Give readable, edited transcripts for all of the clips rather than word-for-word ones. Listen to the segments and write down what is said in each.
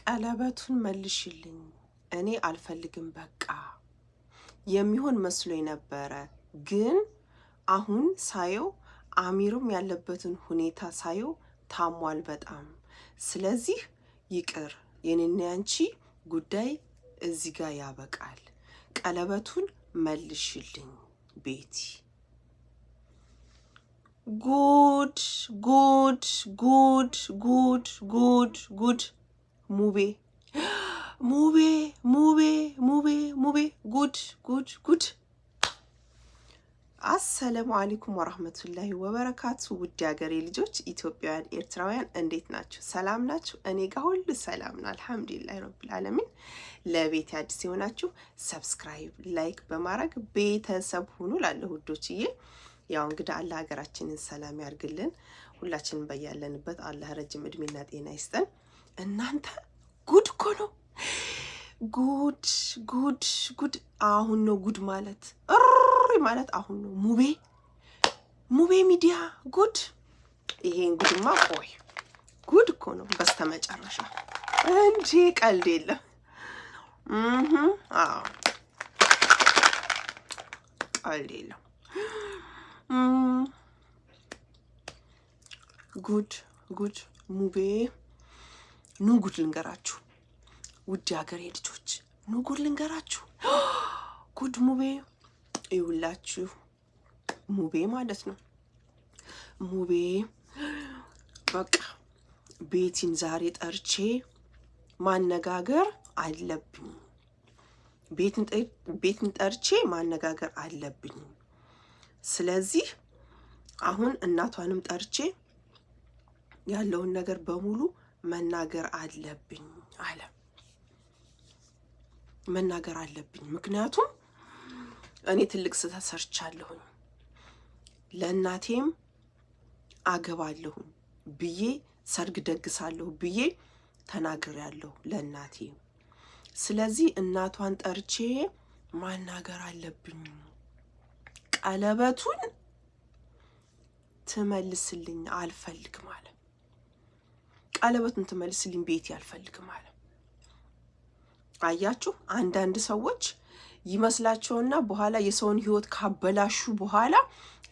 ቀለበቱን መልሽልኝ እኔ አልፈልግም በቃ የሚሆን መስሎኝ ነበረ ግን አሁን ሳየው አሚርም ያለበትን ሁኔታ ሳየው ታሟል በጣም ስለዚህ ይቅር የኔና ያንቺ ጉዳይ እዚህ ጋር ያበቃል ቀለበቱን መልሽልኝ ቤቲ ጉድ ጉድ ጉድ ጉድ ጉድ ጉድ ሙቤ ሙቤ ሙቤ ሙቤ ሙቤ ጉድ ጉድ ጉድ አሰላሙ አለይኩም ወራህመቱላሂ ወበረካቱ ውድ ሀገሬ ልጆች ኢትዮጵያውያን ኤርትራውያን እንዴት ናችሁ ሰላም ናችሁ እኔ ጋር ሁሉ ሰላም ነው አልহামዱሊላህ ረብል ዓለሚን ለቤት አዲስ የሆናችሁ ሰብስክራይብ ላይክ በማድረግ ቤተሰብ ሁኑ ላለው ውዶችዬ ያው እንግዲህ አላህ ሀገራችንን ሰላም ያርግልን ሁላችንም በያለንበት አላህ ረጅም እድሜና ጤና ይስጠን እናንተ ጉድ እኮ ነው ጉድ ጉድ ጉድ አሁን ነው ጉድ ማለት ማለት አሁን ነው ሙቤ ሚዲያ ጉድ ይሄን ጉድማ ቆይ ጉድ እኮ ነው በስተመጨረሻ እንጂ ቀልድ የለም አዎ ቀልድ የለም ጉድ ጉድ ሙቤ ኑ ጉድ ልንገራችሁ ውድ ሀገሬ ልጆች ኑ ጉድ ልንገራችሁ ጉድ ሙቤ ይውላችሁ ሙቤ ማለት ነው ሙቤ በቃ ቤቲን ዛሬ ጠርቼ ማነጋገር አለብኝ ቤትን ጠርቼ ማነጋገር አለብኝ ስለዚህ አሁን እናቷንም ጠርቼ ያለውን ነገር በሙሉ መናገር አለብኝ አለ መናገር አለብኝ ምክንያቱም እኔ ትልቅ ስህተት ሰርቻለሁ ለእናቴም አገባለሁ ብዬ ሰርግ ደግሳለሁ ብዬ ተናግሬያለሁ ለእናቴ ስለዚህ እናቷን ጠርቼ ማናገር አለብኝ ቀለበቱን ትመልስልኝ አልፈልግም አለ ቀለበቱን ትመልስልኝ ቤት ያልፈልግም አለ አያችሁ አንዳንድ ሰዎች ይመስላቸውና በኋላ የሰውን ህይወት ካበላሹ በኋላ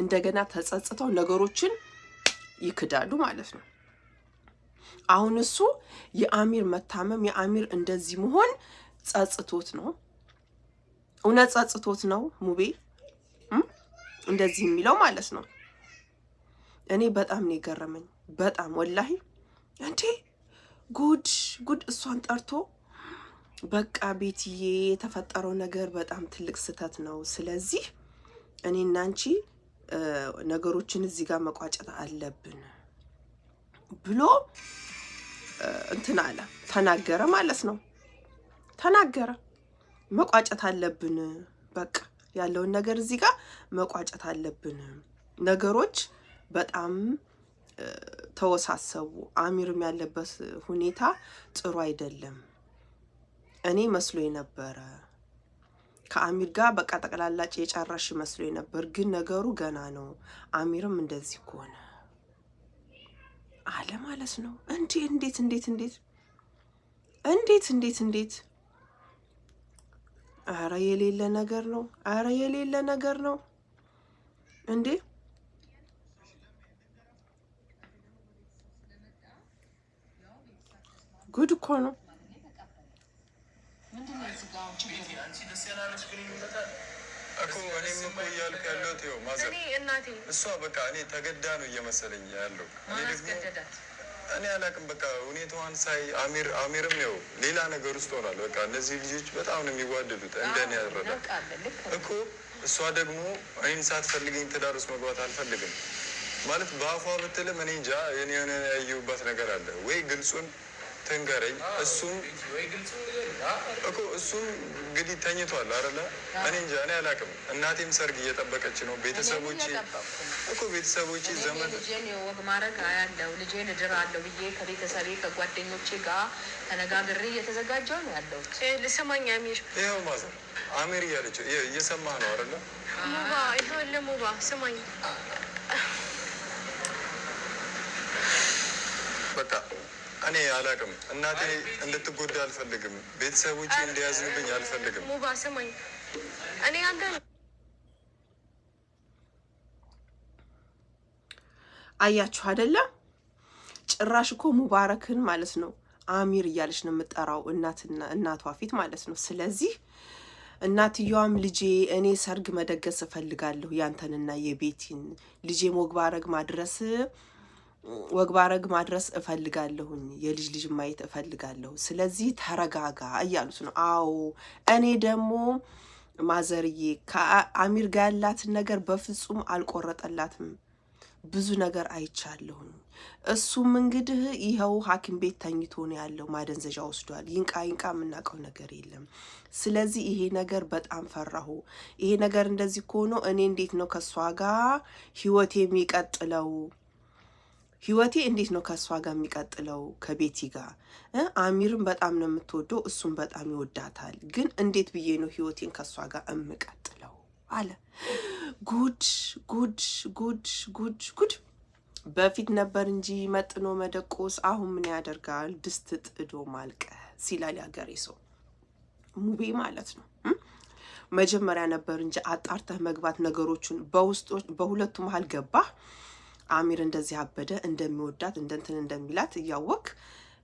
እንደገና ተጸጽተው ነገሮችን ይክዳሉ ማለት ነው አሁን እሱ የአሚር መታመም የአሚር እንደዚህ መሆን ጸጽቶት ነው እውነት ጸጽቶት ነው ሙቤ እንደዚህ የሚለው ማለት ነው እኔ በጣም ነው የገረመኝ በጣም ወላሂ እንዴ ጉድ ጉድ እሷን ጠርቶ በቃ ቤትዬ የተፈጠረው ነገር በጣም ትልቅ ስህተት ነው ስለዚህ እኔና አንቺ ነገሮችን እዚህ ጋር መቋጨት አለብን ብሎ እንትን አለ ተናገረ ማለት ነው ተናገረ መቋጨት አለብን በቃ ያለውን ነገር እዚህ ጋር መቋጨት አለብን ነገሮች በጣም ተወሳሰቡ አሚርም ያለበት ሁኔታ ጥሩ አይደለም እኔ መስሎኝ ነበር ከአሚር ጋር በቃ ተቀላላጭ የጨረሽ መስሎኝ ነበር ግን ነገሩ ገና ነው አሚርም እንደዚህ ሆነ አለ ማለት ነው እንዴት አረ የሌለ ነገር ነው እንዴ ጉድ እኮ ነው እኮ እኔም እኮ እያልኩ ያለሁት ይኸው ማዘር እሷ በቃ እኔ ተገዳ ነው እየመሰለኝ ያለው እኔ አላውቅም በቃ ሁኔታዋን ሳይ አሚርም ይኸው ሌላ ነገር ውስጥ ሆኗል በቃ እነዚህ ልጆች በጣም ነው የሚዋደዱት እንደኔ ያረዳ እኮ እሷ ደግሞ እኔን ሳትፈልገኝ ትዳር ውስጥ መግባት አልፈልግም ማለት በአፏ ብትልም እኔ እንጃ እኔ ያየሁባት ነገር አለ ወይ ግልጹን ተንገረኝ እሱም እንግዲህ ተኝቷል አይደለ እኔ እንጃ እኔ አላውቅም እናቴም ሰርግ እየጠበቀች ነው ቤተሰቦቼ ዘመን ልጄን ወግ ማረግ ያለው ልጄን እድራለሁ ብዬ ከቤተሰቤ ከጓደኞቼ ጋር ተነጋግሬ እየተዘጋጀው ነው ያለው ለሰማኝ አሚር ይሄው ማዘር አሚር እያለች እየሰማህ ነው አይደለ ሙባ ይሄው ለሙባ ሰማኝ በቃ እኔ አላቅም። እናቴ እንድትጎዳ አልፈልግም። ቤተሰቦቼ እንዲያዝኑብኝ አልፈልግም። ሙባ ስማኝ፣ እኔ አንተ አያችሁ አይደለ? ጭራሽ እኮ ሙባረክን ማለት ነው አሚር እያለች ነው የምጠራው እናቷ ፊት ማለት ነው። ስለዚህ እናትየዋም ልጄ እኔ ሰርግ መደገስ እፈልጋለሁ ያንተንና የቤቲን ልጄ ወግባረግ ማድረስ እፈልጋለሁኝ የልጅ ልጅ ማየት እፈልጋለሁ። ስለዚህ ተረጋጋ እያሉት ነው። አዎ እኔ ደግሞ ማዘርዬ ከአሚር ጋር ያላትን ነገር በፍጹም አልቆረጠላትም። ብዙ ነገር አይቻለሁኝ። እሱም እንግዲህ ይኸው ሐኪም ቤት ተኝቶ ነው ያለው። ማደንዘዣ ወስዷል። ይንቃ የምናውቀው ነገር የለም። ስለዚህ ይሄ ነገር በጣም ፈራሁ። ይሄ ነገር እንደዚህ ከሆነ እኔ እንዴት ነው ከሷ ጋር ህይወቴ የሚቀጥለው? ህይወቴ እንዴት ነው ከሷ ጋር የሚቀጥለው? ከቤቲ ጋር አሚርን በጣም ነው የምትወደው፣ እሱም በጣም ይወዳታል። ግን እንዴት ብዬ ነው ህይወቴን ከሷ ጋር እምቀጥለው አለ። ጉድ ጉድ ጉድ ጉድ ጉድ! በፊት ነበር እንጂ መጥኖ መደቆስ፣ አሁን ምን ያደርጋል ድስት ጥዶ ማልቀስ ይላል ያገሬ ሰው። ሙቤ ማለት ነው። መጀመሪያ ነበር እንጂ አጣርተህ መግባት ነገሮችን በሁለቱ መሀል ገባህ። አሚር እንደዚህ አበደ፣ እንደሚወዳት እንደንትን እንደሚላት እያወቅ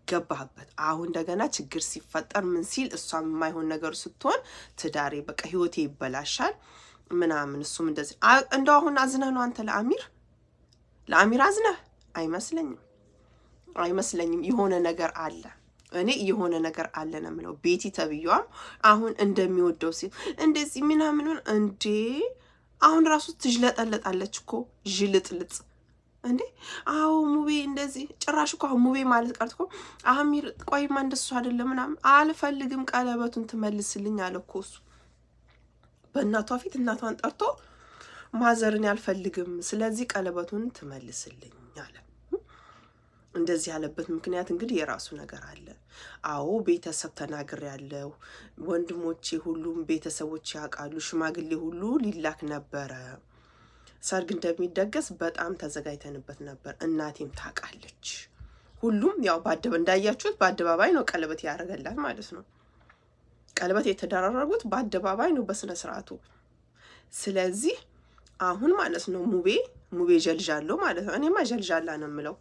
ገባህበት። አሁን እንደገና ችግር ሲፈጠር ምን ሲል እሷም የማይሆን ነገር ስትሆን ትዳሬ በቃ ህይወቴ ይበላሻል ምናምን። እሱም እንደዚህ እንደው አሁን አዝነህ ነው አንተ ለአሚር አዝነህ? አይመስለኝም። የሆነ ነገር አለ። እኔ የሆነ ነገር አለ ነው የምለው። ቤቲ ተብዬዋም አሁን እንደሚወደው ሲል እንደዚህ ምናምን እንዴ! አሁን ራሱ ትጅለጠለጣለች እኮ ጅልጥልጥ እንዴ! አዎ ሙቤ እንደዚህ ጭራሽ እኮ ሙቤ ማለት ቀርቶ እኮ አሚር ቆይማ እንደሱ አይደለም ምናምን አልፈልግም፣ ቀለበቱን ትመልስልኝ አለ እኮ እሱ በእናቷ ፊት እናቷን ጠርቶ ማዘርን ያልፈልግም፣ ስለዚህ ቀለበቱን ትመልስልኝ አለ። እንደዚህ ያለበት ምክንያት እንግዲህ የራሱ ነገር አለ። አዎ ቤተሰብ ተናግር ያለው ወንድሞቼ ሁሉም ቤተሰቦች ያውቃሉ። ሽማግሌ ሁሉ ሊላክ ነበረ። ሰርግ እንደሚደገስ በጣም ተዘጋጅተንበት ነበር። እናቴም ታውቃለች። ሁሉም ያው እንዳያችሁት በአደባባይ ነው ቀለበት ያደረገላት ማለት ነው። ቀለበት የተደራረጉት በአደባባይ ነው በስነ ስርዓቱ። ስለዚህ አሁን ማለት ነው ሙቤ ጀልጃለሁ ማለት ነው። እኔማ ጀልጃላ ነው የምለው።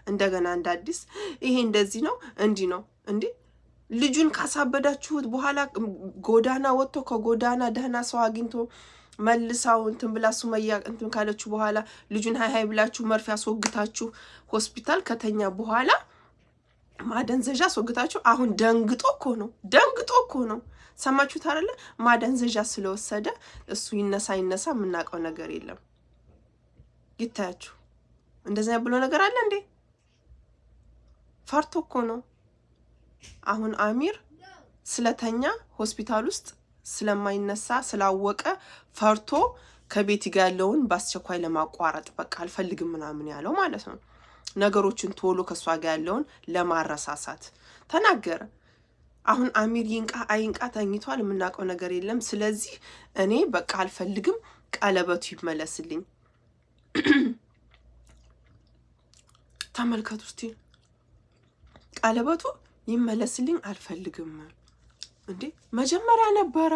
እንደገና እንደ አዲስ ይሄ እንደዚህ ነው እንዲህ ነው እንዴ! ልጁን ካሳበዳችሁት በኋላ ጎዳና ወጥቶ ከጎዳና ደህና ሰው አግኝቶ መልሳው እንትን ብላ ሱመያ እንትን ካለችሁ በኋላ ልጁን ሃይ ብላችሁ መርፌ አስወግታችሁ ሆስፒታል ከተኛ በኋላ ማደንዘዣ አስወግታችሁ አሁን ደንግጦ እኮ ነው። ሰማችሁት አይደለ? ማደንዘዣ ስለወሰደ እሱ ይነሳ የምናውቀው ነገር የለም። ይታያችሁ። እንደዛ ብሎ ነገር አለ እንዴ? ፈርቶ እኮ ነው። አሁን አሚር ስለተኛ ሆስፒታል ውስጥ ስለማይነሳ ስላወቀ ፈርቶ ከቤት ጋር ያለውን በአስቸኳይ ለማቋረጥ በቃ አልፈልግም ምናምን ያለው ማለት ነው። ነገሮችን ቶሎ ከሷ ጋር ያለውን ለማረሳሳት ተናገረ። አሁን አሚር ይንቃ አይንቃ ተኝቷል፣ የምናውቀው ነገር የለም። ስለዚህ እኔ በቃ አልፈልግም፣ ቀለበቱ ይመለስልኝ። ተመልከቱ እስቲ፣ ቀለበቱ ይመለስልኝ አልፈልግም እንዴ! መጀመሪያ ነበረ፣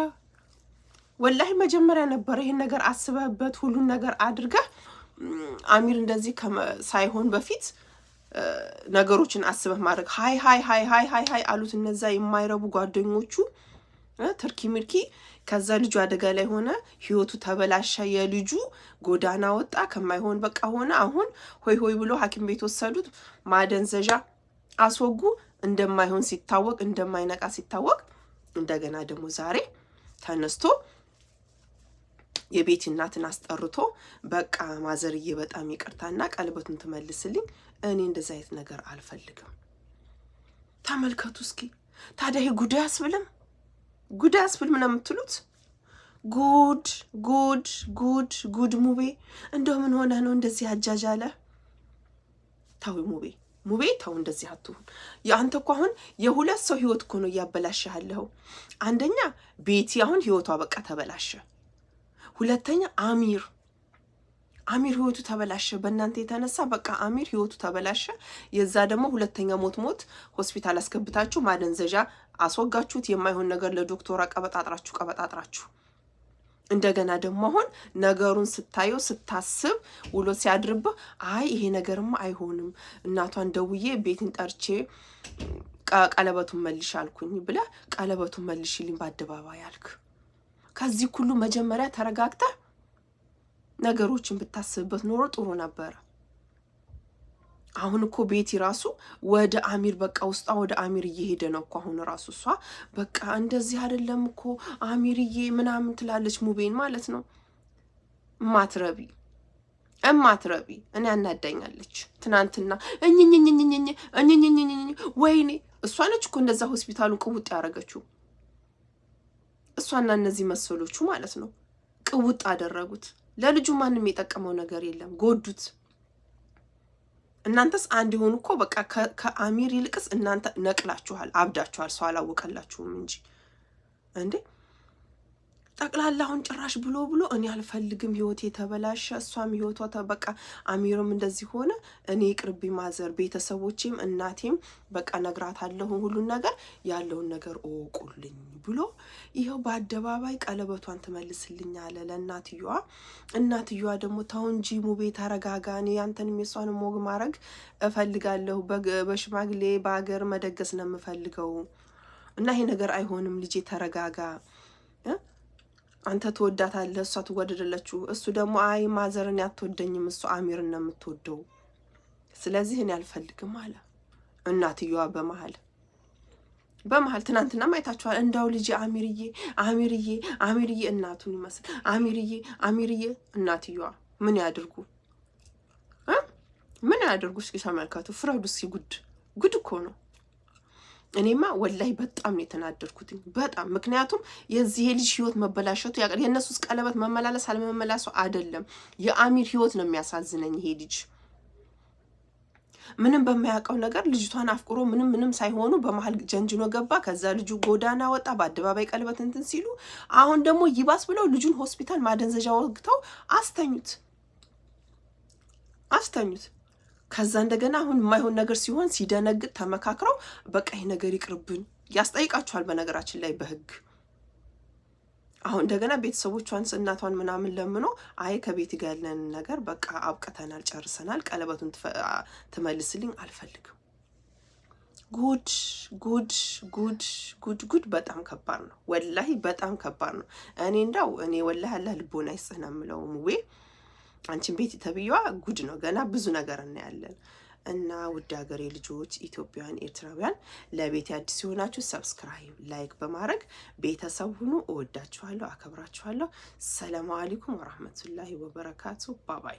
ወላሂ መጀመሪያ ነበረ። ይሄን ነገር አስበህበት ሁሉን ነገር አድርገህ አሚር እንደዚህ ሳይሆን በፊት ነገሮችን አስበህ ማድረግ። ሃይ አሉት እነዛ የማይረቡ ጓደኞቹ ትርኪ ምርኪ። ከዛ ልጁ አደጋ ላይ ሆነ፣ ህይወቱ ተበላሸ። የልጁ ጎዳና ወጣ፣ ከማይሆን በቃ ሆነ። አሁን ሆይ ብሎ ሐኪም ቤት ወሰዱት፣ ማደንዘዣ አስወጉ። እንደማይሆን ሲታወቅ፣ እንደማይነቃ ሲታወቅ እንደገና ደግሞ ዛሬ ተነስቶ የቤት እናትን አስጠርቶ በቃ ማዘርዬ በጣም ይቅርታና ቀለበቱን ትመልስልኝ፣ እኔ እንደዛ አይነት ነገር አልፈልግም። ተመልከቱ እስኪ ታዲያ ይሄ ጉዳይ አስብልም ነው የምትሉት? ጉድ ጉድ ጉድ ጉድ! ሙቤ እንደው ምን ሆነ ነው እንደዚህ አጃጃለ? ታው ሙቤ ታው እንደዚህ አትሁን። ያንተ እኮ አሁን የሁለት ሰው ህይወት እኮ ነው እያበላሸሃለሁ። አንደኛ ቤቲ አሁን ህይወቷ በቃ ተበላሸ። ሁለተኛ አሚር ህይወቱ ተበላሸ በእናንተ የተነሳ። በቃ አሚር ህይወቱ ተበላሸ። የዛ ደግሞ ሁለተኛ ሞት ሆስፒታል አስገብታችሁ ማደንዘዣ አስወጋችሁት። የማይሆን ነገር ለዶክተሯ ቀበጣጥራችሁ እንደገና ደግሞ አሁን ነገሩን ስታየው ስታስብ ውሎ ሲያድርብህ አይ ይሄ ነገርማ አይሆንም እናቷን ደውዬ ቤትን ጠርቼ ቀለበቱን መልሽ አልኩኝ ብለህ ቀለበቱን መልሽልኝ በአደባባይ አልክ። ከዚህ ሁሉ መጀመሪያ ተረጋግተህ ነገሮችን ብታስብበት ኖሮ ጥሩ ነበር። አሁን እኮ ቤቲ ራሱ ወደ አሚር በቃ ውስጧ ወደ አሚር እየሄደ ነው እኮ አሁን ራሱ እሷ በቃ እንደዚህ አይደለም እኮ አሚርዬ ምናምን ትላለች ሙቤን ማለት ነው። እማትረቢ እኔ አናዳኛለች። ትናንትና እኝኝኝኝኝኝኝኝኝኝኝ ወይኔ እሷ ነች እኮ እንደዛ ሆስፒታሉን ቅውጥ ያደረገችው። እሷና እነዚህ መሰሎቹ ማለት ነው ቅውጥ አደረጉት። ለልጁ ማንም የጠቀመው ነገር የለም፣ ጎዱት። እናንተስ አንድ ይሆኑ እኮ በቃ ከአሚር ይልቅስ እናንተ ነቅላችኋል፣ አብዳችኋል። ሰው አላወቀላችሁም እንጂ እንዴ ጠቅላላ አሁን ጭራሽ ብሎ እኔ አልፈልግም ህይወቴ ተበላሸ፣ እሷም ህይወቷ በቃ አሚርም እንደዚህ ሆነ፣ እኔ ይቅርብ ማዘር ቤተሰቦቼም እናቴም በቃ ነግራታለሁ ሁሉን ነገር ያለውን ነገር እወቁልኝ ብሎ ይኸው በአደባባይ ቀለበቷን ትመልስልኝ አለ ለእናትየዋ። እናትየዋ ደግሞ ተው እንጂ ሙቤ ተረጋጋ፣ እኔ ያንተንም የሷንም ሞግ ማድረግ እፈልጋለሁ፣ በሽማግሌ በሀገር መደገስ ነው የምፈልገው እና ይሄ ነገር አይሆንም ልጄ ተረጋጋ፣ አንተ ትወዳታለህ እሷ ትወደደለችው፣ እሱ ደግሞ አይ ማዘርን ያትወደኝም እሱ አሚርን ነው የምትወደው፣ ስለዚህ እኔ አልፈልግም አለ። እናትየዋ በመሃል ትናንትና አይታችኋል። እንዳው ልጅ አሚርዬ እናቱን ይመስል አሚርዬ እናትየዋ ምን ያድርጉ እስኪ ተመልከቱ፣ ፍረዱ እስኪ። ጉድ እኮ ነው። እኔማ ወላይ በጣም ነው የተናደድኩትኝ በጣም። ምክንያቱም የዚህ ልጅ ህይወት መበላሸቱ ያቀር የነሱስ ቀለበት መመላለስ አለመመላሱ አይደለም፣ የአሚር ህይወት ነው የሚያሳዝነኝ። ይሄ ልጅ ምንም በማያውቀው ነገር ልጅቷን አፍቅሮ ምንም ሳይሆኑ በመሃል ጀንጅኖ ገባ። ከዛ ልጁ ጎዳና ወጣ፣ በአደባባይ ቀለበት እንትን ሲሉ፣ አሁን ደግሞ ይባስ ብለው ልጁን ሆስፒታል ማደንዘዣ ወግተው አስተኙት። ከዛ እንደገና አሁን የማይሆን ነገር ሲሆን ሲደነግጥ ተመካክረው በቃ ይሄ ነገር ይቅርብን ያስጠይቃችኋል። በነገራችን ላይ በህግ አሁን እንደገና ቤተሰቦቿን እናቷን ምናምን ለምኖ አይ ከቤት ጋር ያለን ነገር በቃ አብቅተናል፣ ጨርሰናል፣ ቀለበቱን ትመልስልኝ አልፈልግም። ጉድ በጣም ከባድ ነው ወላሂ፣ በጣም ከባድ ነው። እኔ ወላሂ አላህ ልቦና ይስጥህ ነው የምለው ሙቤ። አንቺን ቤት ተብዬዋ ጉድ ነው። ገና ብዙ ነገር እናያለን። እና ውድ ሀገሬ ልጆች ኢትዮጵያውያን፣ ኤርትራውያን ለቤት አዲስ ሲሆናችሁ ሰብስክራይብ፣ ላይክ በማድረግ ቤተሰብ ሁኑ። እወዳችኋለሁ፣ አከብራችኋለሁ። ሰላም አለይኩም ወራህመቱላሂ ወበረካቱ። ባባይ